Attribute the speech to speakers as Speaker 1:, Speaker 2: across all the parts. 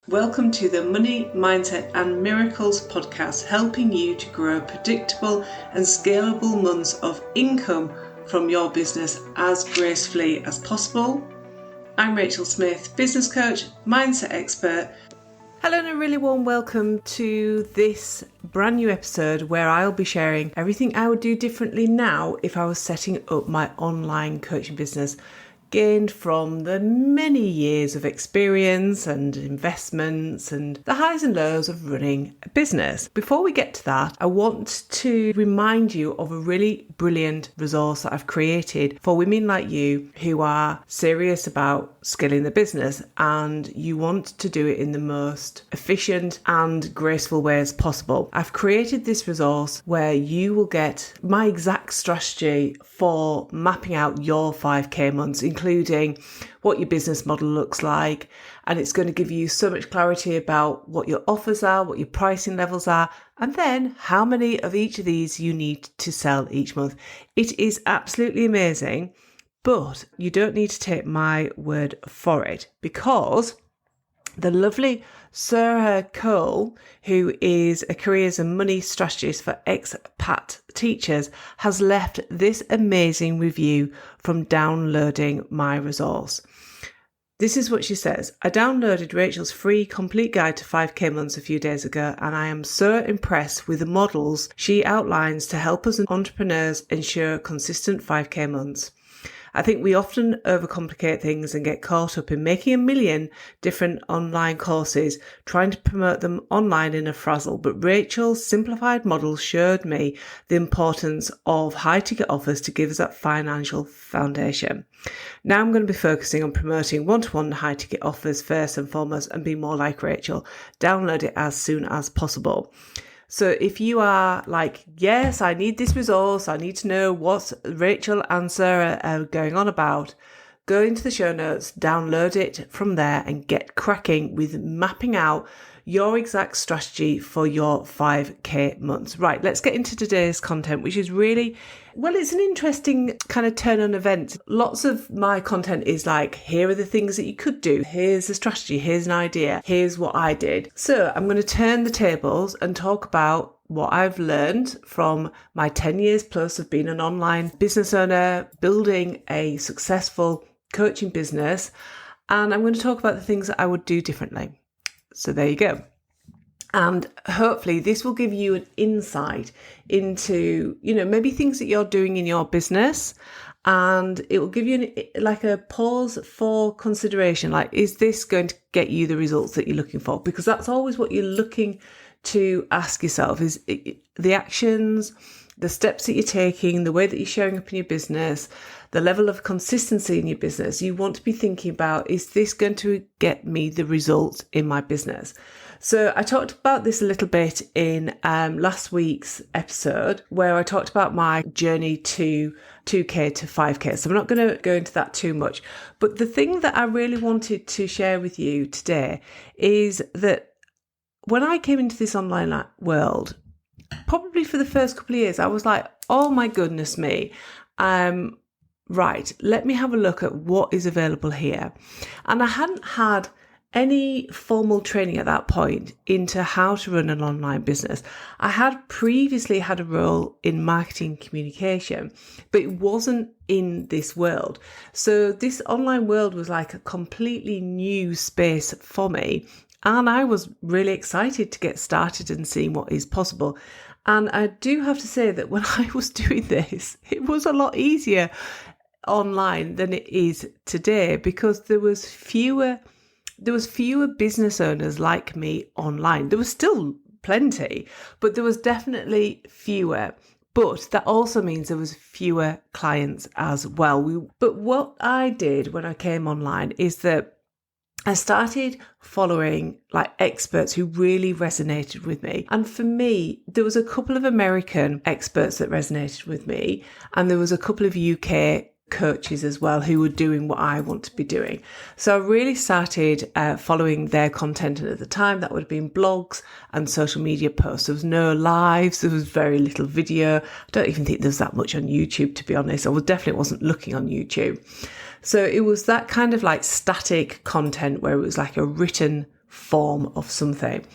Speaker 1: Welcome to the Money, Mindset and Miracles podcast, helping you to grow predictable and scalable months of income from your business as gracefully as possible. I'm Rachel Smith, business coach, mindset expert. Hello and a really warm welcome to this brand new episode where I'll be sharing everything I would do differently now if I was setting up my online coaching business, gained from the many years of experience and investments and the highs and lows of running a business. Before we get to that, I want to remind you of a really brilliant resource that I've created for women like you who are serious about scaling the business and you want to do it in the most efficient and graceful way as possible. I've created this resource where you will get my exact strategy for mapping out your 5K months, including what your business model looks like. And it's going to give you so much clarity about what your offers are, what your pricing levels are, and then how many of each of these you need to sell each month. It is absolutely amazing, but you don't need to take my word for it, because the lovely Sarah Cole, who is a careers and money strategist for expat teachers, has left this amazing review from downloading my resource. This is what she says. I downloaded Rachel's free complete guide to 5K months a few days ago, and I am so impressed with the models she outlines to help us entrepreneurs ensure consistent 5K months. I think we often overcomplicate things and get caught up in making a million different online courses, trying to promote them online in a frazzle. But Rachel's simplified model showed me the importance of high ticket offers to give us that financial foundation. Now I'm going to be focusing on promoting one-to-one high ticket offers first and foremost and be more like Rachel. Download it as soon as possible. So if you are like, yes, I need this resource, I need to know what Rachel and Sarah are going on about, go into the show notes, download it from there and get cracking with mapping out your exact strategy for your 5K months. Right, let's get into today's content, which is really, well, it's an interesting kind of turn on events. Lots of my content is like, here are the things that you could do. Here's a strategy. Here's an idea. Here's what I did. So I'm going to turn the tables and talk about what I've learned from my 10 years plus of being an online business owner, building a successful coaching business. And I'm going to talk about the things that I would do differently. So there you go. And hopefully this will give you an insight into, maybe things that you're doing in your business, and it will give you a pause for consideration. Like, is this going to get you the results that you're looking for? Because that's always what you're looking to ask yourself, is the actions, the steps that you're taking, the way that you're showing up in your business, the level of consistency in your business. You want to be thinking about, is this going to get me the results in my business? So I talked about this a little bit in last week's episode, where I talked about my journey to 2K to 5K. So I'm not going to go into that too much. But the thing that I really wanted to share with you today is that when I came into this online world, probably for the first couple of years, I was like, oh my goodness me. Right, let me have a look at what is available here. And I hadn't had any formal training at that point into how to run an online business. I had previously had a role in marketing communication, but it wasn't in this world. So this online world was like a completely new space for me. And I was really excited to get started and see what is possible. And I do have to say that when I was doing this, it was a lot easier online than it is today, because there was fewer business owners like me online. There was still plenty, but there was definitely fewer. But that also means there was fewer clients as well. But what I did when I came online is that I started following experts who really resonated with me. And for me, there was a couple of American experts that resonated with me, and there was a couple of UK coaches as well who were doing what I want to be doing. So I really started following their content, and at the time that would have been blogs and social media posts. There was no lives, there was very little video. I don't even think there was that much on YouTube, to be honest. I definitely wasn't looking on YouTube. So it was that kind of static content where it was like a written form of something.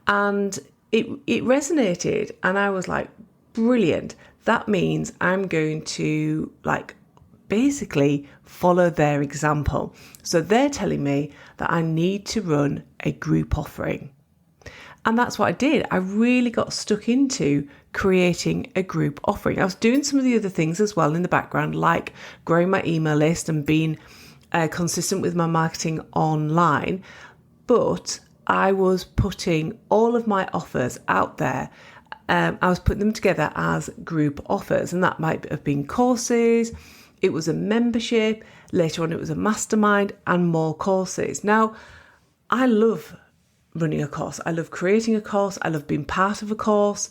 Speaker 1: And it resonated, and I was like, brilliant. That means I'm going to basically follow their example. So they're telling me that I need to run a group offering. And that's what I did. I really got stuck into creating a group offering. I was doing some of the other things as well in the background, like growing my email list and being consistent with my marketing online. But I was putting all of my offers out there. I was putting them together as group offers, and that might have been courses. It was a membership. Later on, it was a mastermind and more courses. Now, I love running a course. I love creating a course. I love being part of a course.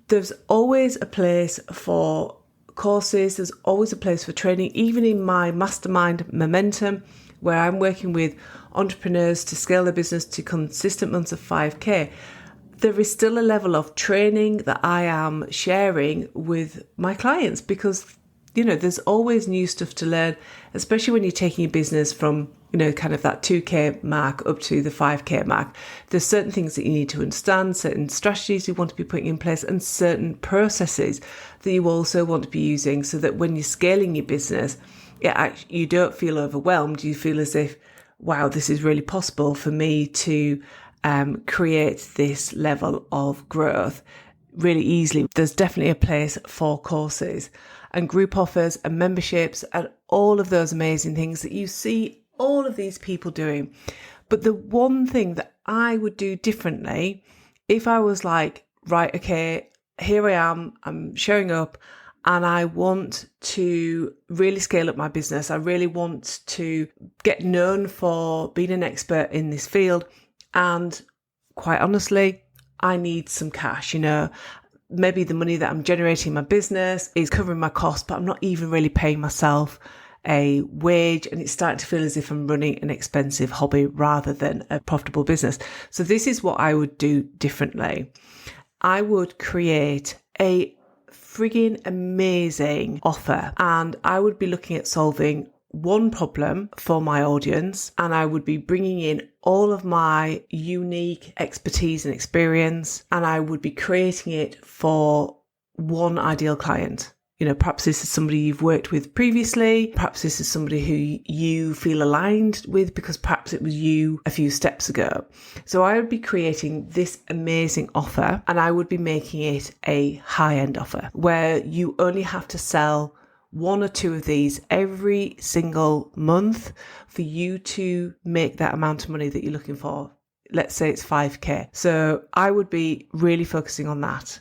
Speaker 1: There's always a place for courses. There's always a place for training, even in my mastermind Momentum, where I'm working with entrepreneurs to scale their business to consistent months of 5K. There is still a level of training that I am sharing with my clients because there's always new stuff to learn, especially when you're taking your business from, kind of that 2K mark up to the 5K mark. There's certain things that you need to understand, certain strategies you want to be putting in place, and certain processes that you also want to be using so that when you're scaling your business, you don't feel overwhelmed. You feel as if, wow, this is really possible for me to create this level of growth really easily. There's definitely a place for courses and group offers and memberships and all of those amazing things that you see all of these people doing. But the one thing that I would do differently, if I was like, right, okay, here I am, I'm showing up and I want to really scale up my business. I really want to get known for being an expert in this field. And quite honestly, I need some cash, Maybe the money that I'm generating in my business is covering my costs, but I'm not even really paying myself a wage, and it's starting to feel as if I'm running an expensive hobby rather than a profitable business. So this is what I would do differently. I would create a frigging amazing offer, and I would be looking at solving one problem for my audience, and I would be bringing in all of my unique expertise and experience, and I would be creating it for one ideal client. Perhaps this is somebody you've worked with previously. Perhaps this is somebody who you feel aligned with because perhaps it was you a few steps ago. So I would be creating this amazing offer, and I would be making it a high-end offer where you only have to sell one or two of these every single month for you to make that amount of money that you're looking for. Let's say it's 5K. So I would be really focusing on that.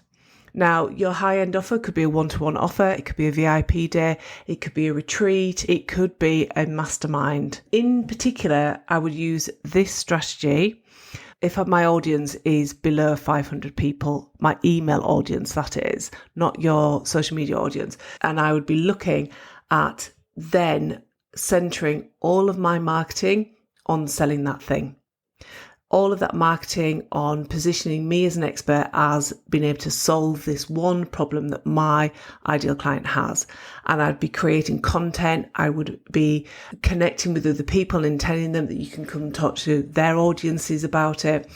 Speaker 1: Now, your high-end offer could be a one-to-one offer. It could be a VIP day. It could be a retreat. It could be a mastermind. In particular, I would use this strategy if my audience is below 500 people, my email audience, that is, not your social media audience. And I would be looking at then centering all of my marketing on selling that thing. All of that marketing on positioning me as an expert as being able to solve this one problem that my ideal client has. And I'd be creating content. I would be connecting with other people and telling them that you can come talk to their audiences about it.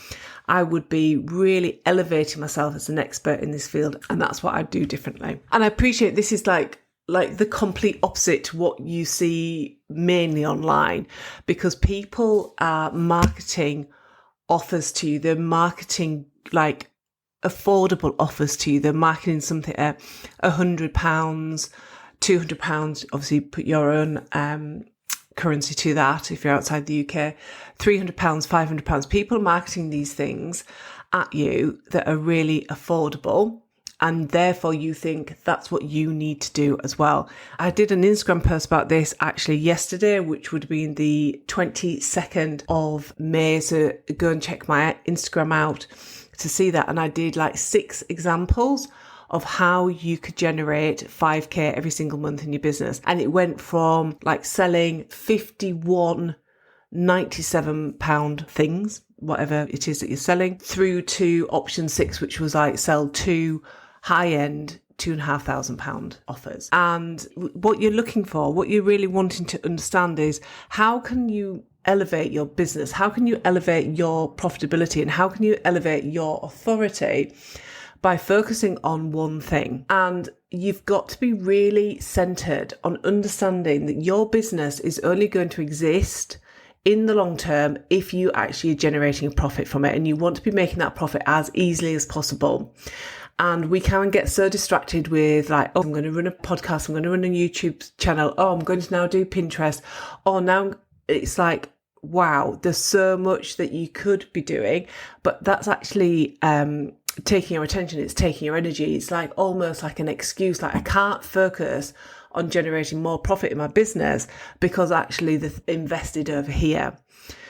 Speaker 1: I would be really elevating myself as an expert in this field. And that's what I'd do differently. And I appreciate this is like the complete opposite to what you see mainly online, because people are marketing offers to you. They're marketing like affordable offers to you. They're marketing something at £100, £200. Obviously, put your own currency to that if you're outside the UK. £300, £500. People are marketing these things at you that are really affordable. And therefore you think that's what you need to do as well. I did an Instagram post about this actually yesterday, which would be the 22nd of May. So go and check my Instagram out to see that. And I did like 6 examples of how you could generate 5K every single month in your business. And it went from like selling 51 £97 things, whatever it is that you're selling, through to option 6, which was like sell 2 high-end £2,500 offers. And what you're looking for, what you're really wanting to understand is how can you elevate your business? How can you elevate your profitability? And how can you elevate your authority by focusing on one thing? And you've got to be really centered on understanding that your business is only going to exist in the long term if you actually are generating a profit from it, and you want to be making that profit as easily as possible. And we can get so distracted with like, oh, I'm going to run a podcast, I'm going to run a YouTube channel, oh, I'm going to now do Pinterest. Oh, now it's like, wow, there's so much that you could be doing, but that's actually taking your attention, it's taking your energy. It's like almost like an excuse, like I can't focus on generating more profit in my business because actually they're invested over here.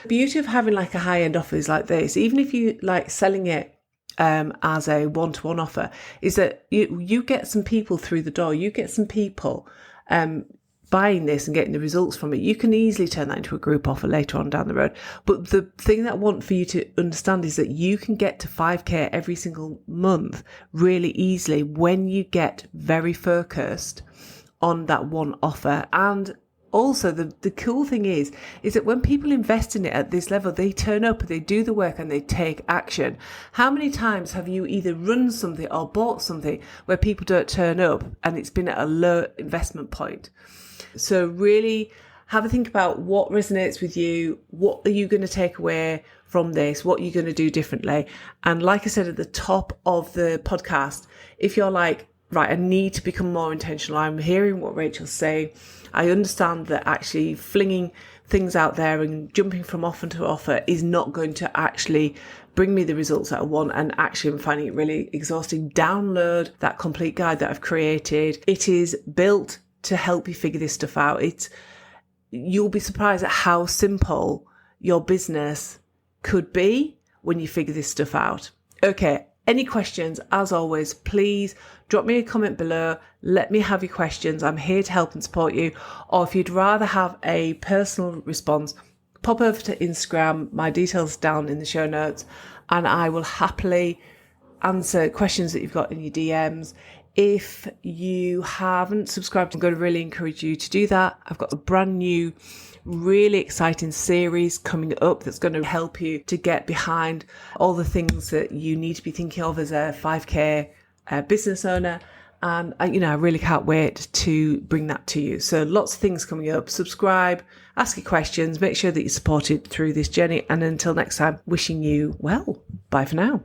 Speaker 1: The beauty of having like a high-end offer is like this, even if you like selling it as a one-to-one offer, is that you get some people through the door, you get some people buying this and getting the results from it. You can easily turn that into a group offer later on down the road. But the thing that I want for you to understand is that you can get to 5K every single month really easily when you get very focused on that one offer. And also the cool thing is that when people invest in it at this level, they turn up, they do the work and they take action. How many times have you either run something or bought something where people don't turn up and it's been at a low investment point? So really have a think about what resonates with you. What are you going to take away from this? What are you going to do differently? And like I said at the top of the podcast, if you're like, right, I need to become more intentional, I'm hearing what Rachel's saying, I understand that actually flinging things out there and jumping from offer to offer is not going to actually bring me the results that I want, and actually I'm finding it really exhausting, download that complete guide that I've created. It is built to help you figure this stuff out. You'll be surprised at how simple your business could be when you figure this stuff out. Okay, any questions, as always, please drop me a comment below. Let me have your questions. I'm here to help and support you. Or if you'd rather have a personal response, pop over to Instagram. My details down in the show notes, and I will happily answer questions that you've got in your DMs. If you haven't subscribed, I'm going to really encourage you to do that. I've got a brand new, really exciting series coming up that's going to help you to get behind all the things that you need to be thinking of as a 5K business owner. And I really can't wait to bring that to you. So lots of things coming up. Subscribe, ask your questions, make sure that you're supported through this journey. And until next time, wishing you well. Bye for now.